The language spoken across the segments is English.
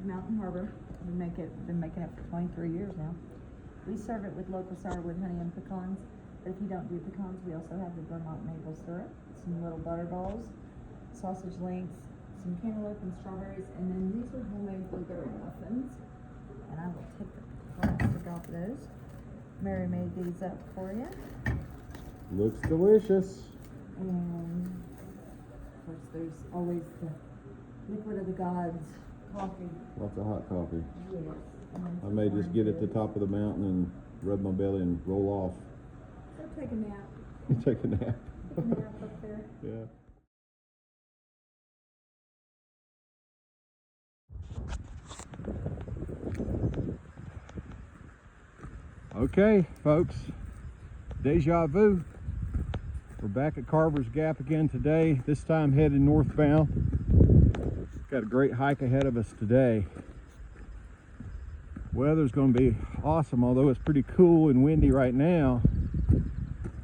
Mountain Harbor. Been making it for 23 years now. We serve it with local sourwood honey and pecans. But if you don't do pecans, we also have the Vermont maple syrup, some little butter balls, sausage links, some cantaloupe and strawberries, and then these are homemade blueberry muffins. And I will take the plastic off those. Mary made these up for you. Looks delicious. And of course, there's always the liquid of the gods, coffee. Lots of hot coffee. Yes. I may just get at the top of the mountain and rub my belly and roll off. So take a nap. Take a nap. Take a nap up there. Yeah. Okay, folks, deja vu. We're back at Carver's Gap again today, this time headed northbound. Got a great hike ahead of us today. Weather's going to be awesome, although it's pretty cool and windy right now.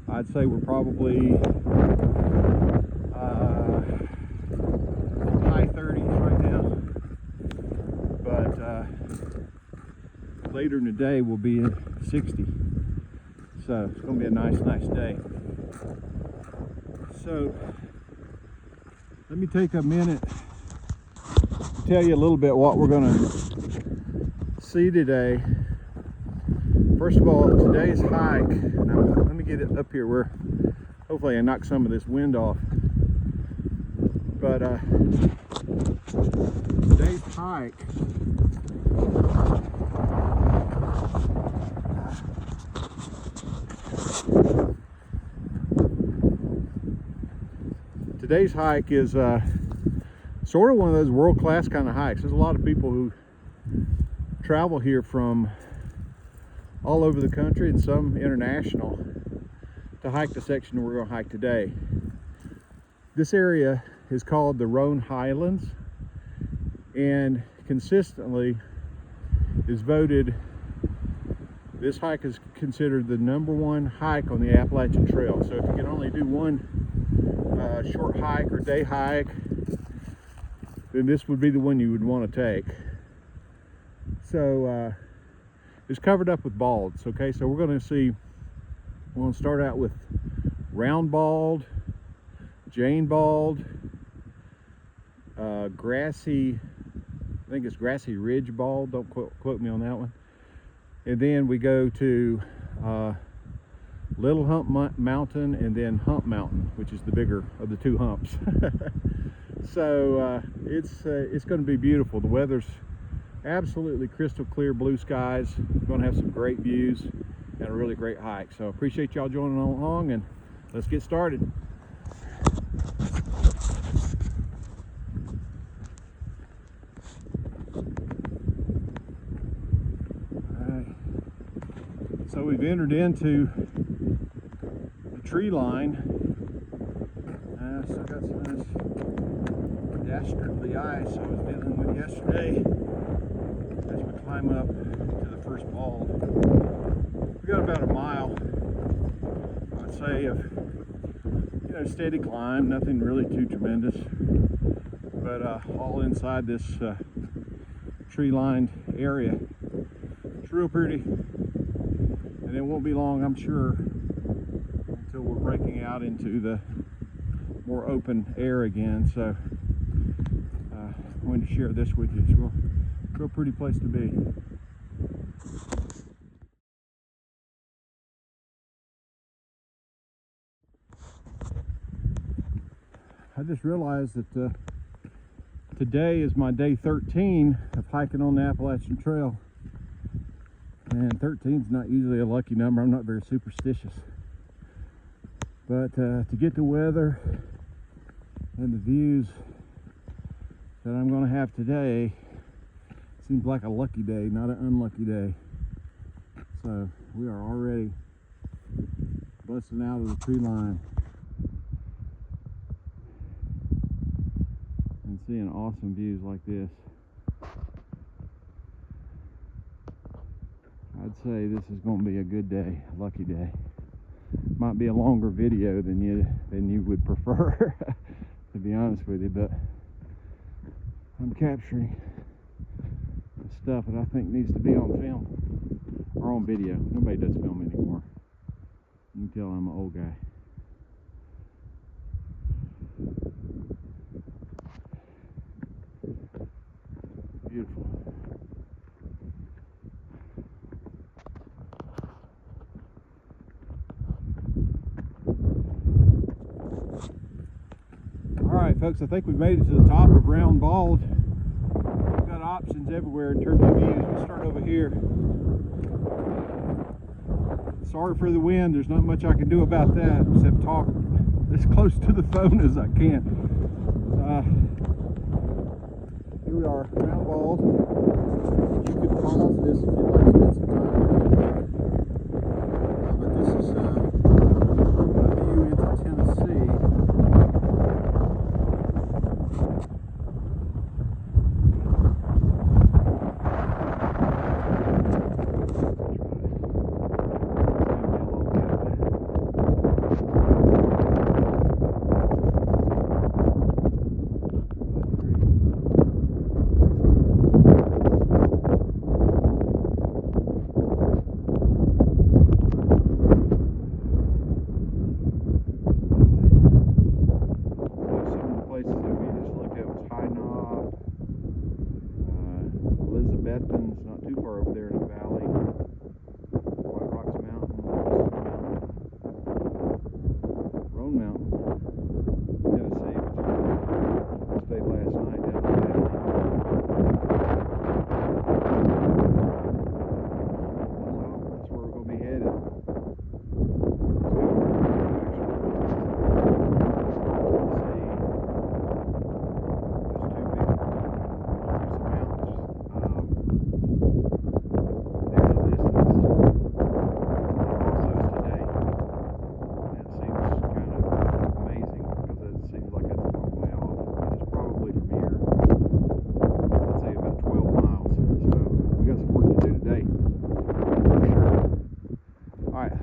I'd say we're probably high 30s right now. But later in the day we'll be in 60. So it's going to be a nice day. So let me take a minute to tell you a little bit what we're going to see today. First of all, today's hike, now let me get it up here where hopefully I knock some of this wind off. But today's hike is sort of one of those world-class kind of hikes. There's a lot of people who travel here from all over the country and some international to hike the section we're going to hike today. This area is called the Roan Highlands and consistently is voted, this hike is considered the #1 hike on the Appalachian Trail. So if you can only do one short hike or day hike, then this would be the one you would want to take. So it's covered up with balds. Okay, so we're going to start out with round bald, Jane bald, grassy, I think it's grassy ridge bald, don't quote me on that one. And then we go to Little Hump Mountain and then Hump Mountain, which is the bigger of the two humps. So it's going to be beautiful. The weather's absolutely crystal clear, blue skies. We're going to have some great views and a really great hike. So appreciate y'all joining along, and let's get started. All right. So we've entered into the tree line. Still got some of this dastardly ice I was dealing with yesterday as we climb up to the first bald. We got about a mile, I'd say, of steady climb, nothing really too tremendous, but all inside this tree-lined area. It's real pretty, and it won't be long, I'm sure, until we're breaking out into the more open air again. So I wanted to share this with you. It's a real pretty place to be. I just realized that today is my day 13 of hiking on the Appalachian Trail, and 13 is not usually a lucky number. I'm not very superstitious, but to get the weather and the views that I'm going to have today seems like a lucky day, not an unlucky day. So we are already busting out of the tree line and seeing awesome views like this. I'd say this is going to be a good day, a lucky day. Might be a longer video than you would prefer, to be honest with you, but I'm capturing stuff that I think needs to be on film or on video. Nobody does film anymore. You can tell I'm an old guy. Beautiful. Alright folks, I think we've made it to the top of Roan Bald. We've got options everywhere in terms of views. We'll start over here. Sorry for the wind, there's not much I can do about that except talk as close to the phone as I can. Here we are, Roan Bald. You could pause this if you'd like to spend some time with it. But this is a view into Tennessee. Not too far over there in the valley. White Rocks Mountain, Roan Mountain, Tennessee, which I stayed last night down the valley. Well, that's where we're going to be headed.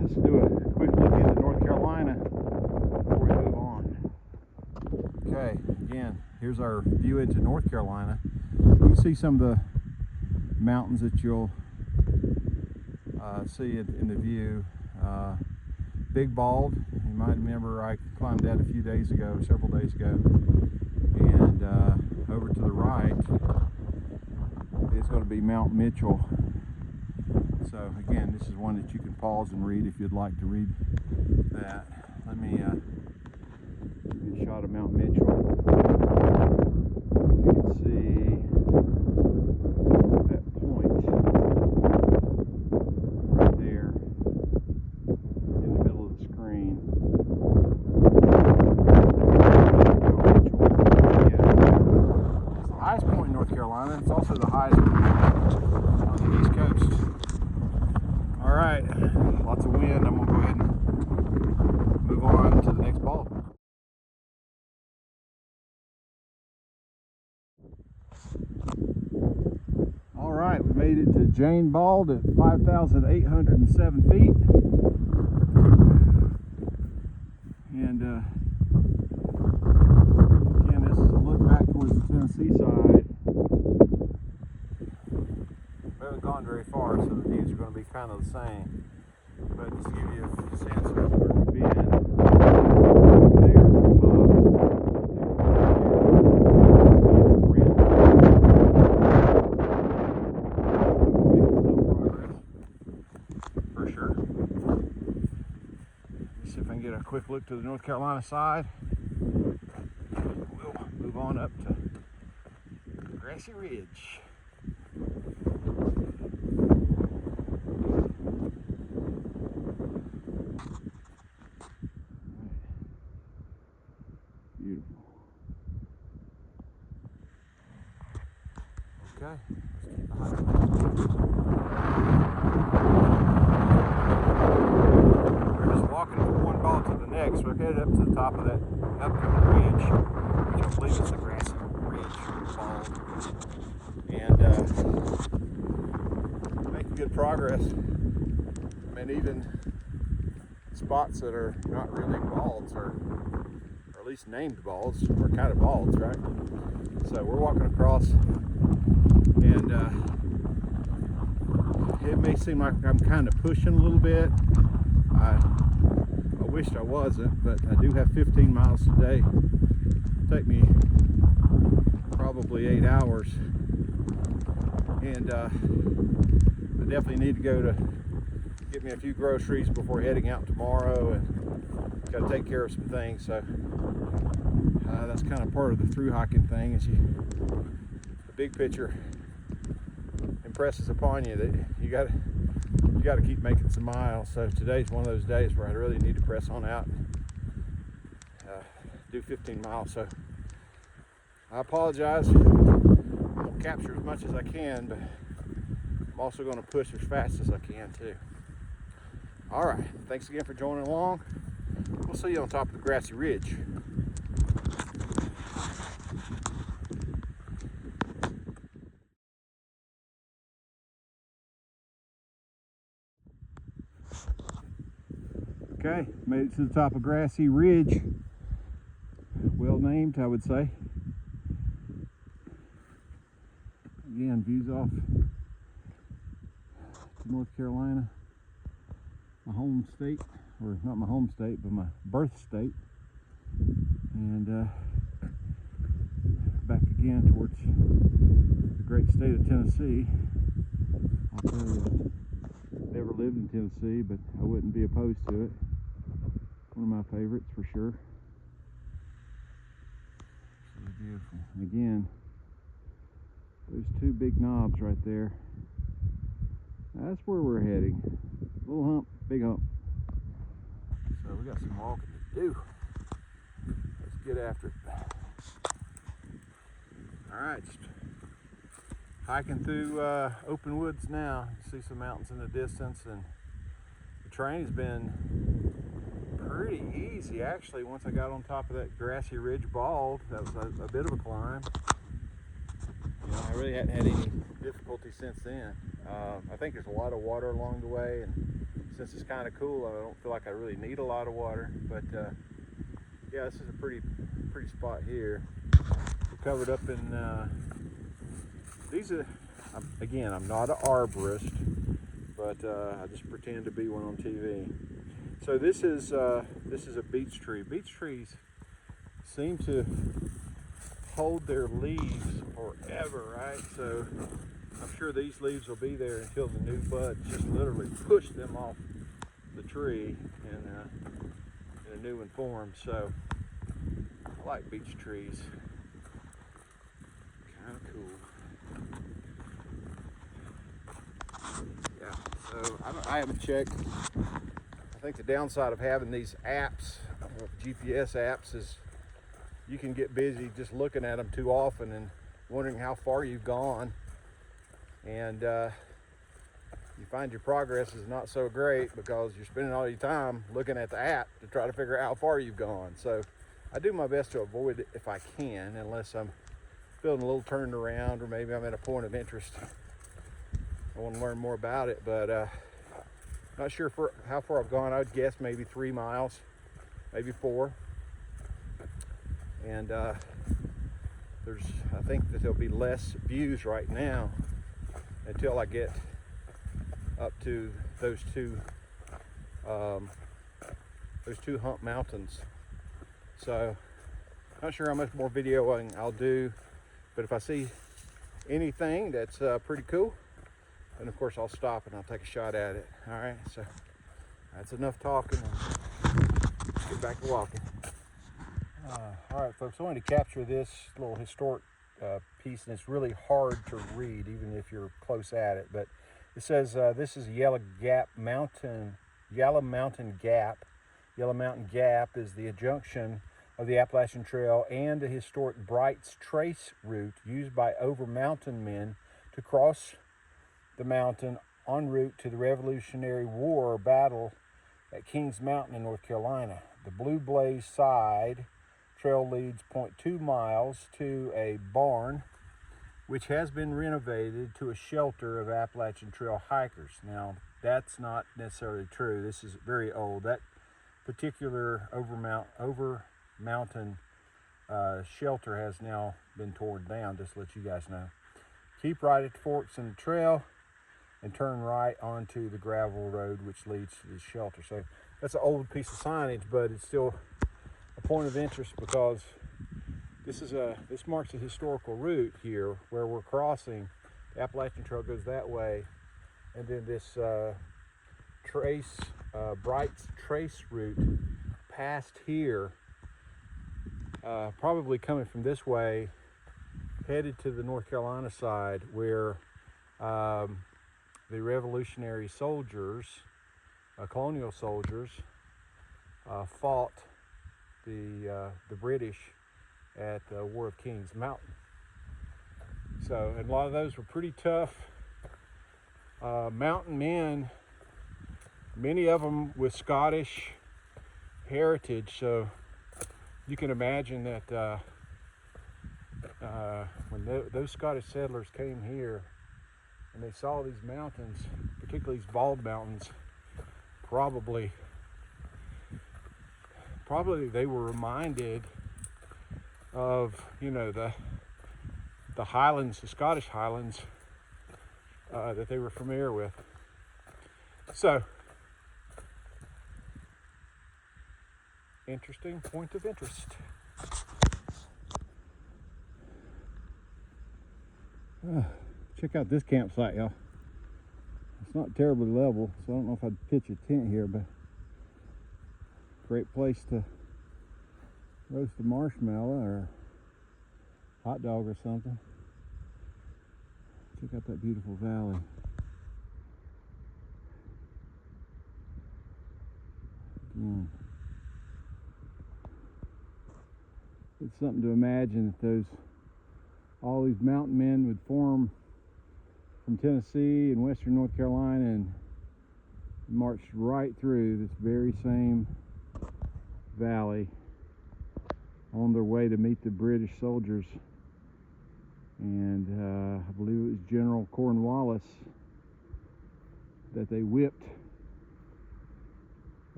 Let's do a quick look into North Carolina before we move on. Okay, again, here's our view into North Carolina. You can see some of the mountains that you'll see in the view. Big Bald, you might remember I climbed that a few days ago, several days ago. And over to the right is going to be Mount Mitchell. So again, this is one that you can pause and read if you'd like to read that. Let me give you a shot of Mount Mitchell. You can see that point right there in the middle of the screen. It's the highest point in North Carolina. It's also the highest point on the East Coast. Alright, lots of wind. I'm going to go ahead and move on to the next ball. Alright, we made it to Jane Bald at 5,807 feet. And again, this is a look back towards the Tennessee side. We haven't gone very far, so the views are going to be kind of the same. But just to give you a sense of where we've been, there at the top, for sure. Let's see if I can get a quick look to the North Carolina side. We'll move on up to Grassy Ridge. Beautiful. Okay, let's keep the hike. We're just walking from one ball to the next. We're headed up to the top of that upcoming ridge, which I believe is the Grassy Ridge Bald. And making good progress. I mean, even spots that are not really balds or at least named balds, or kind of balds, right? So we're walking across, and may seem like I'm kind of pushing a little bit. I wished I wasn't, but I do have 15 miles today. It'll take me probably 8 hours, and I definitely need to go to get me a few groceries before heading out tomorrow, and got to take care of some things. So that's kind of part of the through hiking thing, is the big picture impresses upon you that you got to keep making some miles. So today's one of those days where I really need to press on out and do 15 miles. So I apologize. I'll capture as much as I can, but I'm also going to push as fast as I can too. All right, thanks again for joining along. We'll see you on top of the grassy ridge. Okay, made it to the top of Grassy Ridge. Well named, I would say. Again, views off to North Carolina, my home state, or not my home state, but my birth state. And back again towards the great state of Tennessee. I'll tell you, never lived in Tennessee, but I wouldn't be opposed to it. One of my favorites for sure. So beautiful. And again, those two big knobs right there. That's where we're heading. Little hump, big hump. So we got some walking to do. Let's get after it. All right, just hiking through open woods now. You see some mountains in the distance, and the terrain's been pretty easy actually. Once I got on top of that grassy ridge bald, that was a bit of a climb. You know, I really hadn't had any difficulty since then. I think there's a lot of water along the way, and since it's kind of cool, I don't feel like I really need a lot of water. But yeah, this is a pretty spot here. We're covered up in these are, again, I'm not an arborist, but I just pretend to be one on TV. So this is a beech tree. Beech trees seem to hold their leaves forever, right? So I'm sure these leaves will be there until the new buds just literally push them off the tree in a new one form. So I like beech trees. Kind of cool. Yeah. So I haven't checked. I think the downside of having these apps, GPS apps, is you can get busy just looking at them too often and wondering how far you've gone, and you find your progress is not so great because you're spending all your time looking at the app to try to figure out how far you've gone. So I do my best to avoid it if I can, unless I'm feeling a little turned around or maybe I'm at a point of interest. I want to learn more about it, but not sure for how far I've gone. I would guess maybe 3 miles, maybe 4. And I think that there'll be less views right now until I get up to those two hump mountains. So not sure how much more videoing I'll do, but if I see anything that's pretty cool, and of course I'll stop and I'll take a shot at it. All right, so that's enough talking. Let's get back to walking. All right, folks, I wanted to capture this little historic piece, and it's really hard to read even if you're close at it. But it says this is Yellow Mountain Gap. Yellow Mountain Gap is the adjunction of the Appalachian Trail and the historic Bright's Trace route used by over mountain men to cross the mountain en route to the Revolutionary War battle at Kings Mountain in North Carolina. The Blue Blaze side trail leads 0.2 miles to a barn which has been renovated to a shelter of Appalachian Trail hikers. Now, that's not necessarily true. This is very old. That particular over mountain shelter has now been torn down, just to let you guys know. Keep right at the forks in the trail. and turn right onto the gravel road which leads to the shelter. So that's an old piece of signage, but it's still a point of interest because this marks a historical route here where we're crossing. The Appalachian Trail goes that way, and then this Bright's Trace route past here, probably coming from this way, headed to the North Carolina side where the Revolutionary soldiers, colonial soldiers, fought the British at the War of Kings Mountain. So, and a lot of those were pretty tough mountain men, many of them with Scottish heritage. So you can imagine that when those Scottish settlers came here and they saw these mountains, particularly these bald mountains, probably they were reminded of, you know, the Highlands, the Scottish Highlands that they were familiar with. So, interesting point of interest. Check out this campsite, y'all. It's not terribly level, so I don't know if I'd pitch a tent here, but great place to roast a marshmallow or hot dog or something. Check out that beautiful valley. Again, it's something to imagine that all these mountain men would form from Tennessee and western North Carolina and marched right through this very same valley on their way to meet the British soldiers. And I believe it was General Cornwallis that they whipped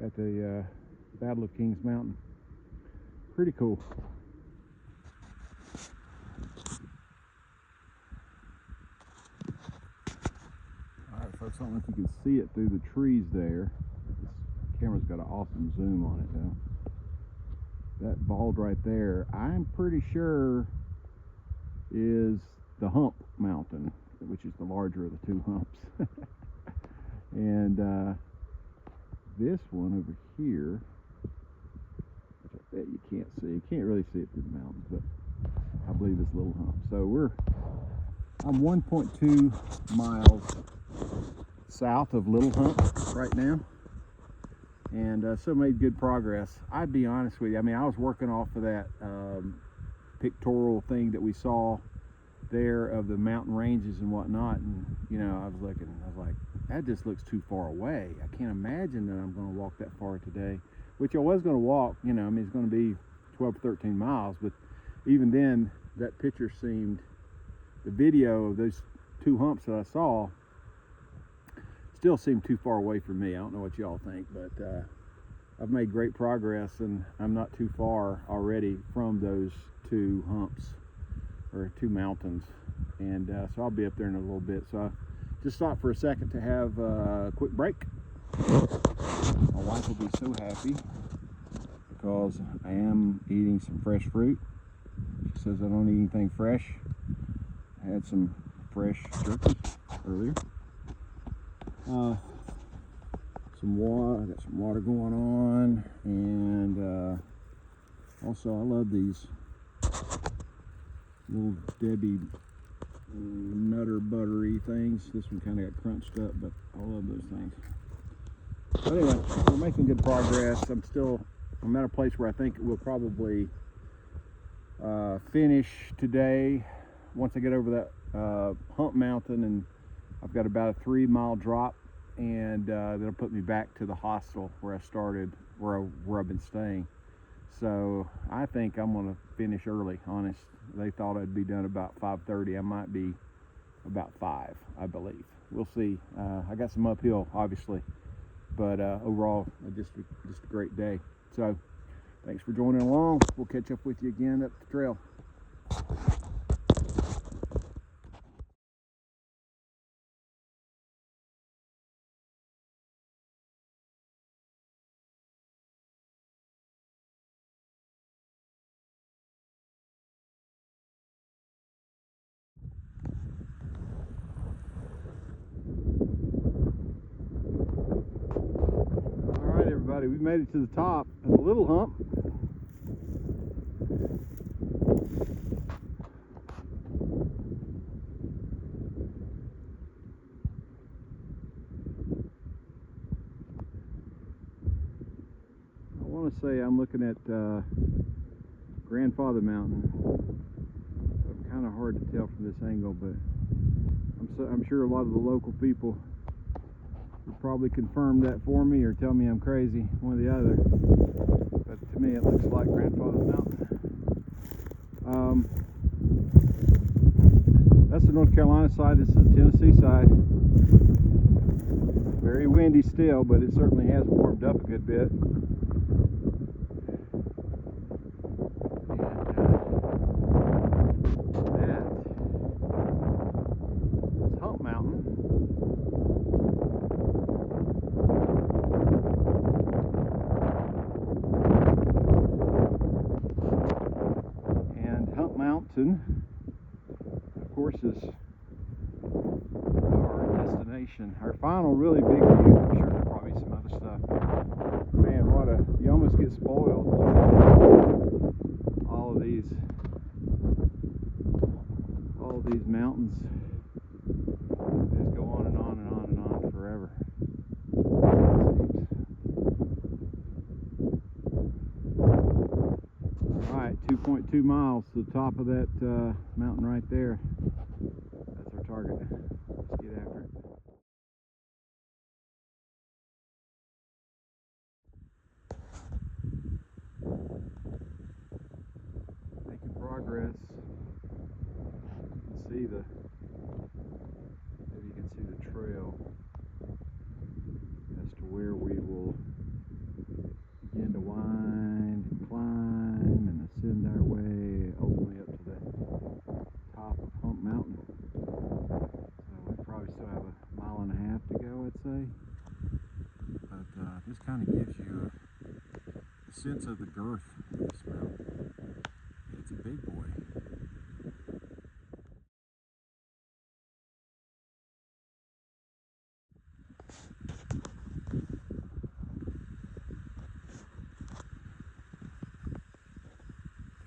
at the Battle of Kings Mountain. Pretty cool. Alright folks, I don't know if you can see it through the trees there. This camera's got an awesome zoom on it though. That bald right there, I'm pretty sure is the Hump Mountain, which is the larger of the two humps. And this one over here, which I bet you can't see, you can't really see it through the mountains, but I believe this little hump. So I'm 1.2 miles south of Little Hump right now, and so made good progress. I'd be honest with you, I mean, I was working off of that pictorial thing that we saw there of the mountain ranges and whatnot, and you know, I was like, that just looks too far away. I can't imagine that I'm going to walk that far today, which I was going to walk, you know, I mean, it's going to be 12 or 13 miles, but even then, that picture seemed, the video of those two humps that I saw still seemed too far away from me. I don't know what y'all think, but I've made great progress, and I'm not too far already from those two humps, or two mountains, and so I'll be up there in a little bit. So I just stopped for a second to have a quick break. My wife will be so happy because I am eating some fresh fruit. She says I don't eat anything fresh. I had some fresh jerky earlier. Some water, I got some water going on, and also I love these little Debbie nutter buttery things. This one kind of got crunched up, but I love those things. But anyway, we're making good progress. I'm at a place where I think we'll probably finish today once I get over that Hump Mountain, and I've got about a 3-mile drop, and that'll put me back to the hostel where I started, where I've been staying. So I think I'm going to finish early, honest. They thought I'd be done about 5:30. I might be about 5, I believe. We'll see. I got some uphill, obviously, but overall, just a great day. So thanks for joining along. We'll catch up with you again up the trail. Alrighty, we made it to the top of the little hump. I want to say I'm looking at Grandfather Mountain. Kind of hard to tell from this angle, but I'm sure a lot of the local people would probably confirm that for me or tell me I'm crazy, one or the other. But to me it looks like Grandfather Mountain. That's the North Carolina side. This is the Tennessee side. Very windy still, but it certainly has warmed up a good bit. Of course, is our destination. Our final really big view. I'm sure there'll probably be some other stuff. Man, you almost get spoiled. All of these mountains just go on and on and on and on forever. Alright, 2.2 miles to the top of that mountain right there. That's our target. Let's get after it. Making progress. You can see maybe you can see the trail as to where we will begin to wind and climb and ascend our way ultimately up to the top of Hump Mountain. So we probably still have a mile and a half to go, I'd say. But this kind of gives you a sense of the girth of this mountain. It's a big boy.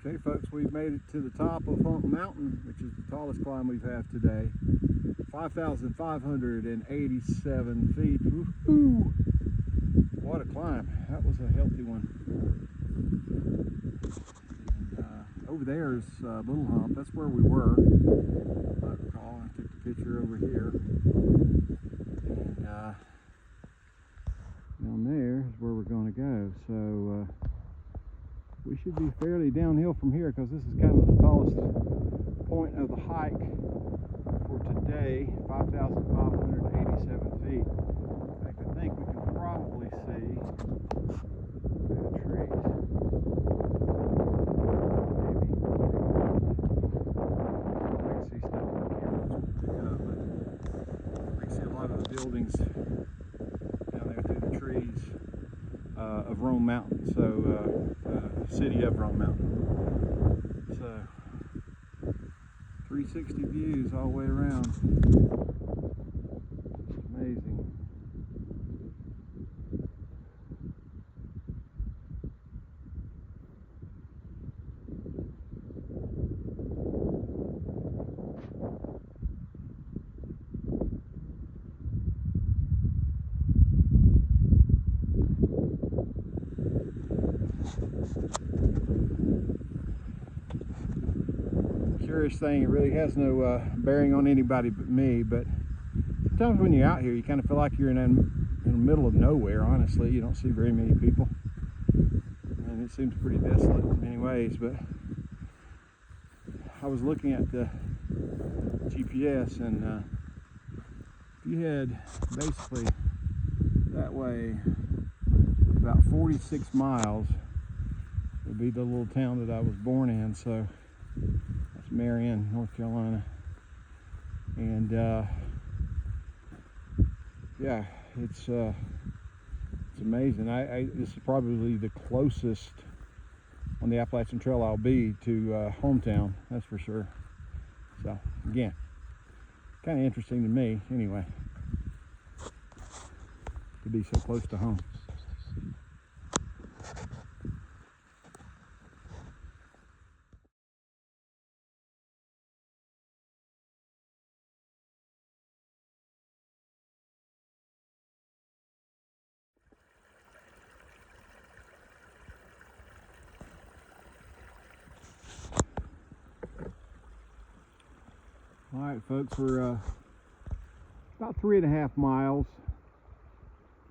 Okay folks, we've made it to the top of Hump Mountain, which is the tallest climb we've had today. 5,587 feet. Woohoo! What a climb. That was a healthy one. And, over there is Little Hump. That's where we were. I recall. I took the picture over here. And down there is where we're going to go. So we should be fairly downhill from here because this is kind of the tallest point of the hike for today, 5,587 feet. In fact, I think we can probably see the trees. Maybe. I can see stuff on the camera. But we can see a lot of the buildings down there through the trees of Roan Mountain. So city of Roan Mountain. So 360 views all the way around. Amazing. Curious thing, it really has no bearing on anybody but me, but sometimes when you're out here you kind of feel like you're in the middle of nowhere. Honestly, you don't see very many people and it seems pretty desolate in many ways. But I was looking at the GPS, and if you head basically that way about 46 miles would be the little town that I was born in. So that's Marion, North Carolina. And yeah, it's amazing. This is probably the closest on the Appalachian Trail I'll be to hometown, that's for sure. So again, kind of interesting to me anyway, to be so close to home. Alright folks, we're about 3.5 miles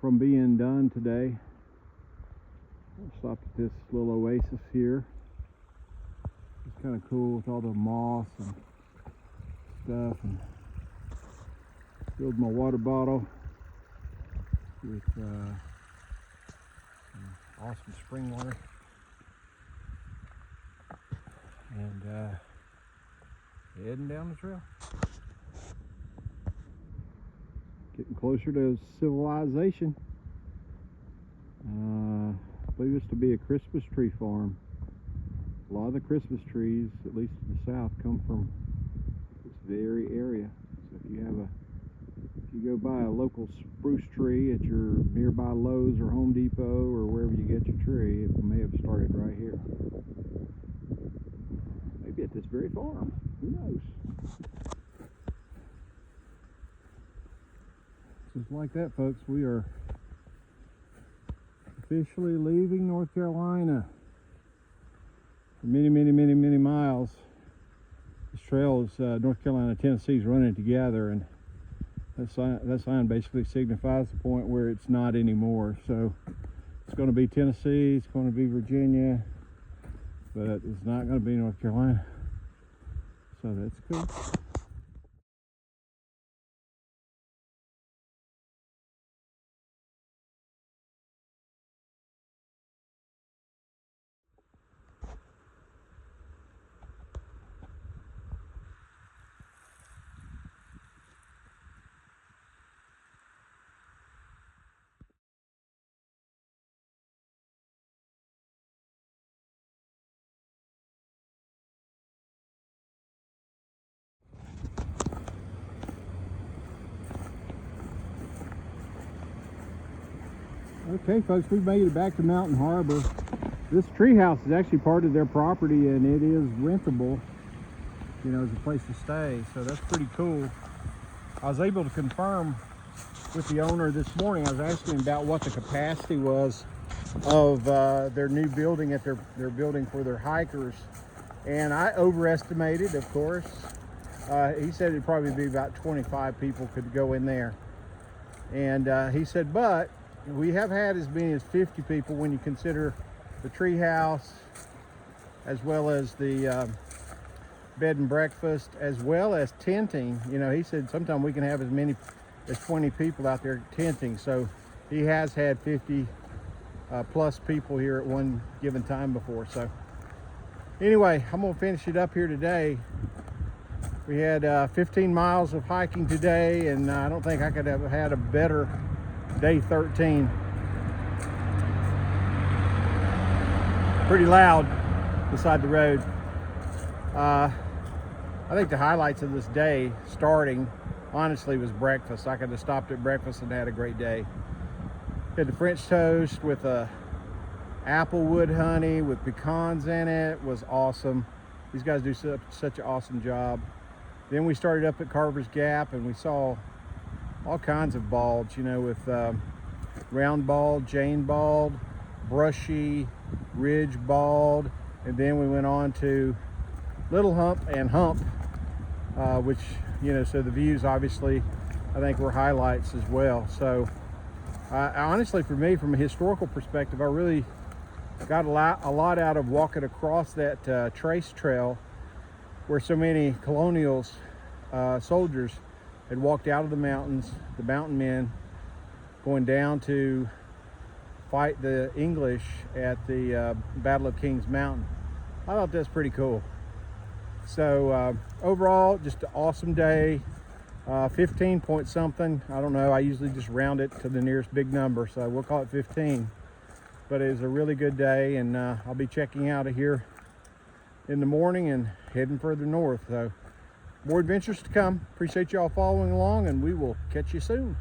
from being done today. We'll stop at this little oasis here. It's kind of cool with all the moss and stuff, and filled my water bottle with some awesome spring water, and heading down the trail. Getting closer to civilization. I believe this to be a Christmas tree farm. A lot of the Christmas trees, at least in the south, come from this very area. So if you go by a local spruce tree at your nearby Lowe's or Home Depot or wherever you get your tree, it may have started right here. Maybe at this very farm. Who knows? Just like that, folks, we are officially leaving North Carolina for many, many, many, many miles. This trail is North Carolina and Tennessee is running together, and that sign basically signifies the point where it's not anymore. So it's going to be Tennessee, it's going to be Virginia, but it's not going to be North Carolina. So that's cool. Okay folks, we've made it back to Mountain Harbor. This tree house is actually part of their property, and it is rentable, you know, as a place to stay. So that's pretty cool. I was able to confirm with the owner this morning. I was asking him about what the capacity was of their new building that they're building for their hikers. And I overestimated, of course. He said it'd probably be about 25 people could go in there. And he said, but we have had as many as 50 people when you consider the tree house, as well as the bed and breakfast, as well as tenting. You know, he said sometimes we can have as many as 20 people out there tenting. So he has had 50 plus people here at one given time before. So anyway, I'm gonna finish it up here today. We had 15 miles of hiking today, and I don't think I could have had a better day 13. Pretty loud beside the road. I think the highlights of this day starting honestly was breakfast. I could have stopped at breakfast and had a great day. Had the French toast with applewood honey with pecans in it. Was awesome. These guys do such an awesome job. Then we started up at Carver's Gap, and we saw all kinds of balds, you know, with round bald, Jane bald, brushy, ridge bald, and then we went on to Little Hump and Hump, which, you know, so the views obviously I think were highlights as well. So honestly, for me, from a historical perspective, I really got a lot out of walking across that trace trail where so many colonials, soldiers, had walked out of the mountains, the mountain men, going down to fight the English at the Battle of Kings Mountain. I thought that's pretty cool. So overall, just an awesome day. 15 point something, I don't know, I usually just round it to the nearest big number, so we'll call it 15. But it was a really good day, and I'll be checking out of here in the morning and heading further north. So more adventures to come. Appreciate y'all following along, and we will catch you soon.